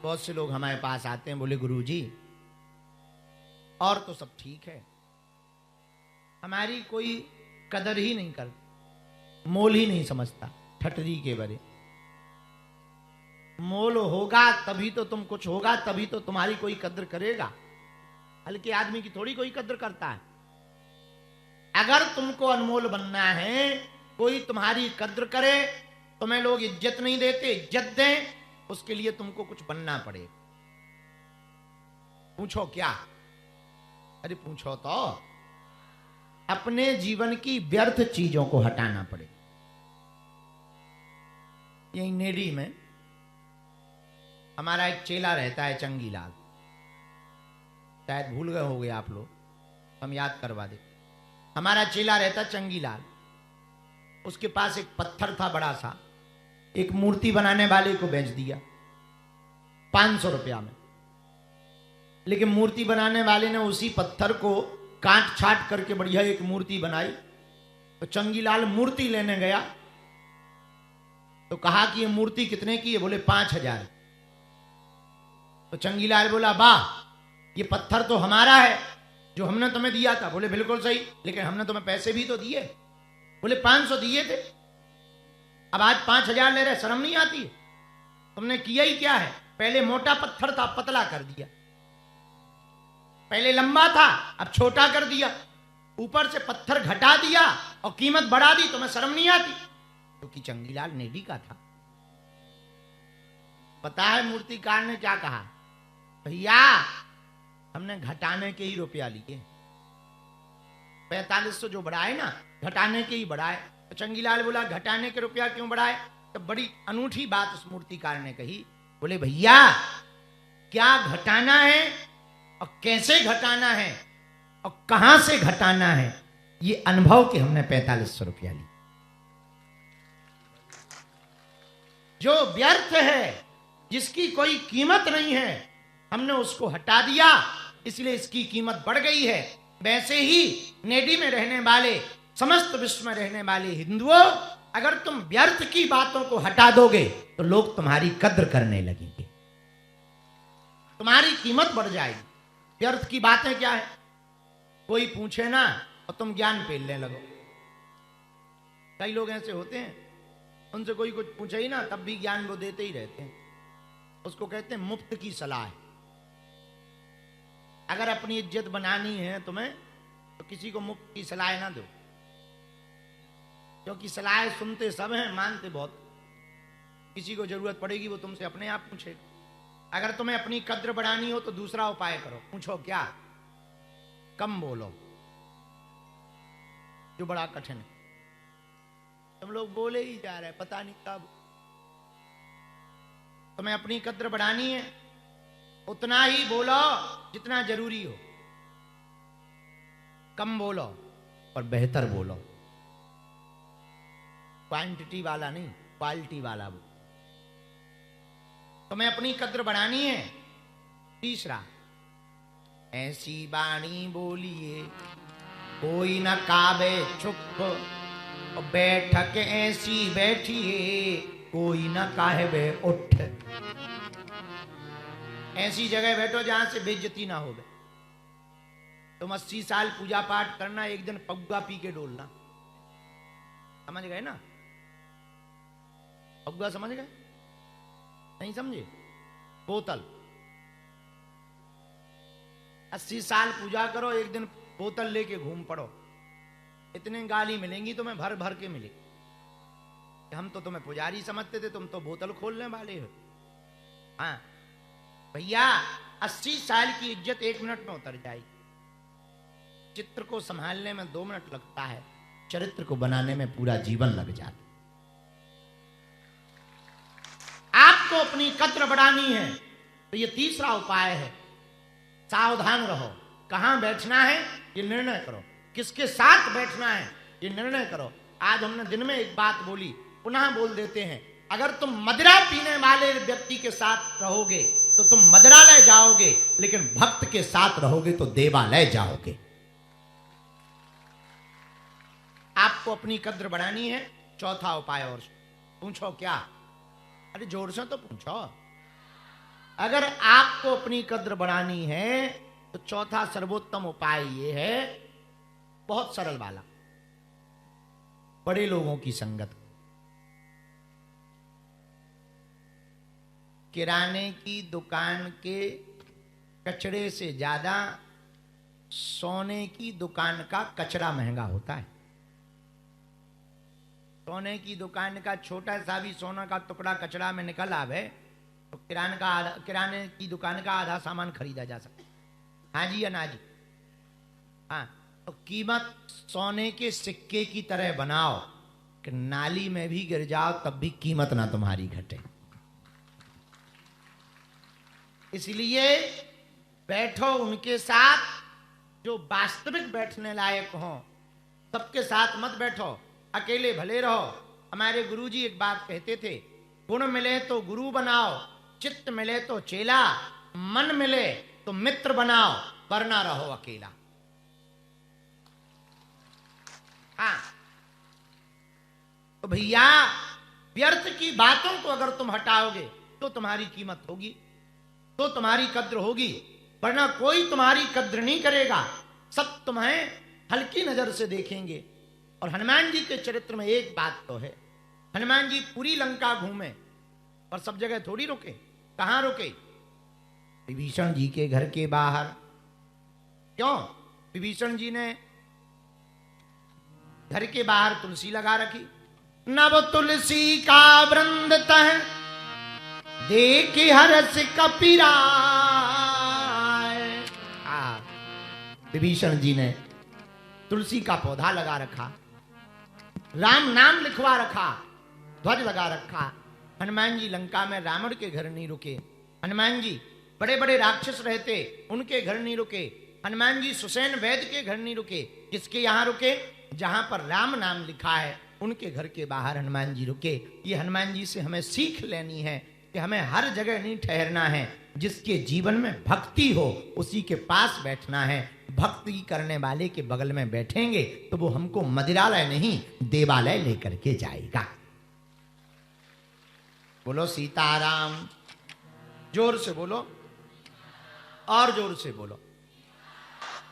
बहुत से लोग हमारे पास आते हैं, बोले गुरुजी और तो सब ठीक है, हमारी कोई कदर ही नहीं करता, मोल ही नहीं समझता, ठटरी के बरे। मोल होगा तभी तो तुम कुछ होगा, तभी तो तुम्हारी कोई कदर करेगा। हल्के आदमी की थोड़ी कोई कदर करता है। अगर तुमको अनमोल बनना है, कोई तुम्हारी कद्र करे, तुम्हें लोग इज्जत नहीं देते, इज्जत दें, उसके लिए तुमको कुछ बनना पड़ेगा। पूछो क्या? अरे पूछो तो। अपने जीवन की व्यर्थ चीजों को हटाना पड़ेगा। यही नेडी में हमारा एक चेला रहता है, चंगीलाल, शायद भूल गए होंगे आप लोग, हम याद करवा दे। हमारा चेला रहता चंगीलाल, उसके पास एक पत्थर था बड़ा सा, एक मूर्ति बनाने वाले को बेच दिया 500 रुपया में। लेकिन मूर्ति बनाने वाले ने उसी पत्थर को काट छाट करके बढ़िया एक मूर्ति बनाई। तो चंगीलाल मूर्ति लेने गया तो कहा कि ये मूर्ति कितने की है? बोले 5000। तो चंगीलाल बोला वाह, ये पत्थर तो हमारा है जो हमने तुम्हें दिया था। बोले बिल्कुल सही, लेकिन हमने तुम्हें पैसे भी तो दिए। बोले 500 दिए थे, अब आज 5000 ले रहे, शर्म नहीं आती? तुमने किया ही क्या है? पहले मोटा पत्थर था, पतला कर दिया। पहले लंबा था, अब छोटा कर दिया। ऊपर से पत्थर घटा दिया और कीमत बढ़ा दी। तुम्हें शर्म नहीं आती? क्योंकि चंगीलाल नेडी का था। पता है मूर्तिकार ने क्या कहा? भैया हमने घटाने के ही रुपया लिए, 4500 जो बढ़ाए ना, घटाने के ही बढ़ाए। तो चंगीलाल बोला घटाने के रुपया क्यों बढ़ाए? तो बड़ी अनूठी बात उस मूर्तिकार ने कही। बोले भैया क्या घटाना है और कैसे घटाना है और कहां से घटाना है, ये अनुभव के हमने 4500 रुपया लिए। जो व्यर्थ है, जिसकी कोई कीमत नहीं है, हमने उसको हटा दिया, इसलिए इसकी कीमत बढ़ गई है। वैसे ही नेडी में रहने वाले, समस्त विश्व में रहने वाले हिंदुओं, अगर तुम व्यर्थ की बातों को हटा दोगे तो लोग तुम्हारी कद्र करने लगेंगे, तुम्हारी कीमत बढ़ जाएगी। व्यर्थ की बातें क्या है? कोई पूछे ना और तुम ज्ञान पेलने लगो। कई लोग ऐसे होते हैं, उनसे कोई कुछ पूछे ही ना, तब भी ज्ञान वो देते ही रहते हैं। उसको कहते हैं मुफ्त की सलाह। अगर अपनी इज्जत बनानी है तुम्हें, तो किसी को मुफ्त की सलाह ना दो, क्योंकि सलाह सुनते सब हैं, मानते बहुत। किसी को जरूरत पड़ेगी वो तुमसे अपने आप पूछेगा। अगर तुम्हें अपनी कद्र बढ़ानी हो तो दूसरा उपाय करो। पूछो क्या? कम बोलो, जो बड़ा कठिन है। तुम लोग बोले ही जा रहे, पता नहीं कब। तुम्हें अपनी कद्र बढ़ानी है, उतना ही बोलो जितना जरूरी हो। कम बोलो और बेहतर बोलो। क्वांटिटी वाला नहीं, क्वालिटी वाला बोलो। तुम्हें अपनी कद्र बढ़ानी है। तीसरा, ऐसी बाणी बोलिए कोई न काबे चुप, और बैठक ऐसी बैठिए कोई न काहे उठ। ऐसी जगह बैठो जहां से बेइज्जती ना हो। तुम 80 साल पूजा पाठ करना, एक दिन पग्गा पी के डोलना। समझ गए ना? पग्गा समझ गए? नहीं समझे? बोतल। 80 साल पूजा करो, एक दिन बोतल लेके घूम पड़ो, इतने गाली मिलेंगी तुम्हें, भर भर के मिलेगी। हम तो तुम्हें पुजारी समझते थे, तुम तो बोतल खोलने वाले हो। हाँ भैया, 80 साल की इज्जत 1 मिनट में उतर जाएगी। चित्र को संभालने में 2 मिनट लगता है, चरित्र को बनाने में पूरा जीवन लग जाता। आपको अपनी कद्र बढ़ानी है तो ये तीसरा उपाय है। सावधान रहो। कहां बैठना है ये निर्णय करो, किसके साथ बैठना है ये निर्णय करो। आज हमने दिन में एक बात बोली, पुनः बोल देते हैं। अगर तुम मदिरा पीने वाले व्यक्ति के साथ रहोगे तो तुम मदिरालय जाओगे, लेकिन भक्त के साथ रहोगे तो देवालय जाओगे। आपको अपनी कद्र बढ़ानी है। चौथा उपाय और पूछो क्या? अरे जोर से तो पूछो। अगर आपको अपनी कद्र बढ़ानी है तो चौथा सर्वोत्तम उपाय ये है, बहुत सरल वाला, बड़े लोगों की संगत। किराने की दुकान के कचड़े से ज्यादा सोने की दुकान का कचरा महंगा होता है। सोने की दुकान का छोटा सा भी सोना का टुकड़ा कचरा में निकल आवे तो किराने की दुकान का आधा सामान खरीदा जा सकता है। हाँ जी या ना जी? हाँ, तो कीमत सोने के सिक्के की तरह बनाओ कि नाली में भी गिर जाओ तब भी कीमत ना तुम्हारी घटे। इसलिए बैठो उनके साथ जो वास्तविक बैठने लायक हो, सबके साथ मत बैठो, अकेले भले रहो। हमारे गुरुजी एक बात कहते थे, गुण मिले तो गुरु बनाओ, चित्त मिले तो चेला, मन मिले तो मित्र बनाओ, वरना रहो अकेला। हाँ, तो भैया व्यर्थ की बातों को अगर तुम हटाओगे तो तुम्हारी कीमत होगी, तो तुम्हारी कद्र होगी, वरना कोई तुम्हारी कद्र नहीं करेगा। सब तुम्हें हल्की नजर से देखेंगे। और हनुमान जी के चरित्र में एक बात तो है, हनुमान जी पूरी लंका घूमे और सब जगह थोड़ी रुके। कहां रुके? विभीषण जी के घर के बाहर। क्यों? विभीषण जी ने घर के बाहर तुलसी लगा रखी। नव तुलसी का वृंद तह देख हरस कपिराय। विभीषण जी ने तुलसी का पौधा लगा रखा, राम नाम लिखवा रखा, ध्वज लगा रखा। हनुमान जी लंका में रावण के घर नहीं रुके। हनुमान जी बड़े बड़े राक्षस रहते, उनके घर नहीं रुके। हनुमान जी सुसैन वैद्य के घर नहीं रुके। किसके यहां रुके? जहां पर राम नाम लिखा है उनके घर के बाहर हनुमान जी रुके। ये हनुमान जी से हमें सीख लेनी है कि हमें हर जगह नहीं ठहरना है। जिसके जीवन में भक्ति हो उसी के पास बैठना है। भक्ति करने वाले के बगल में बैठेंगे तो वो हमको मदिरालय नहीं देवालय लेकर के जाएगा। बोलो सीताराम। जोर से बोलो और जोर से बोलो।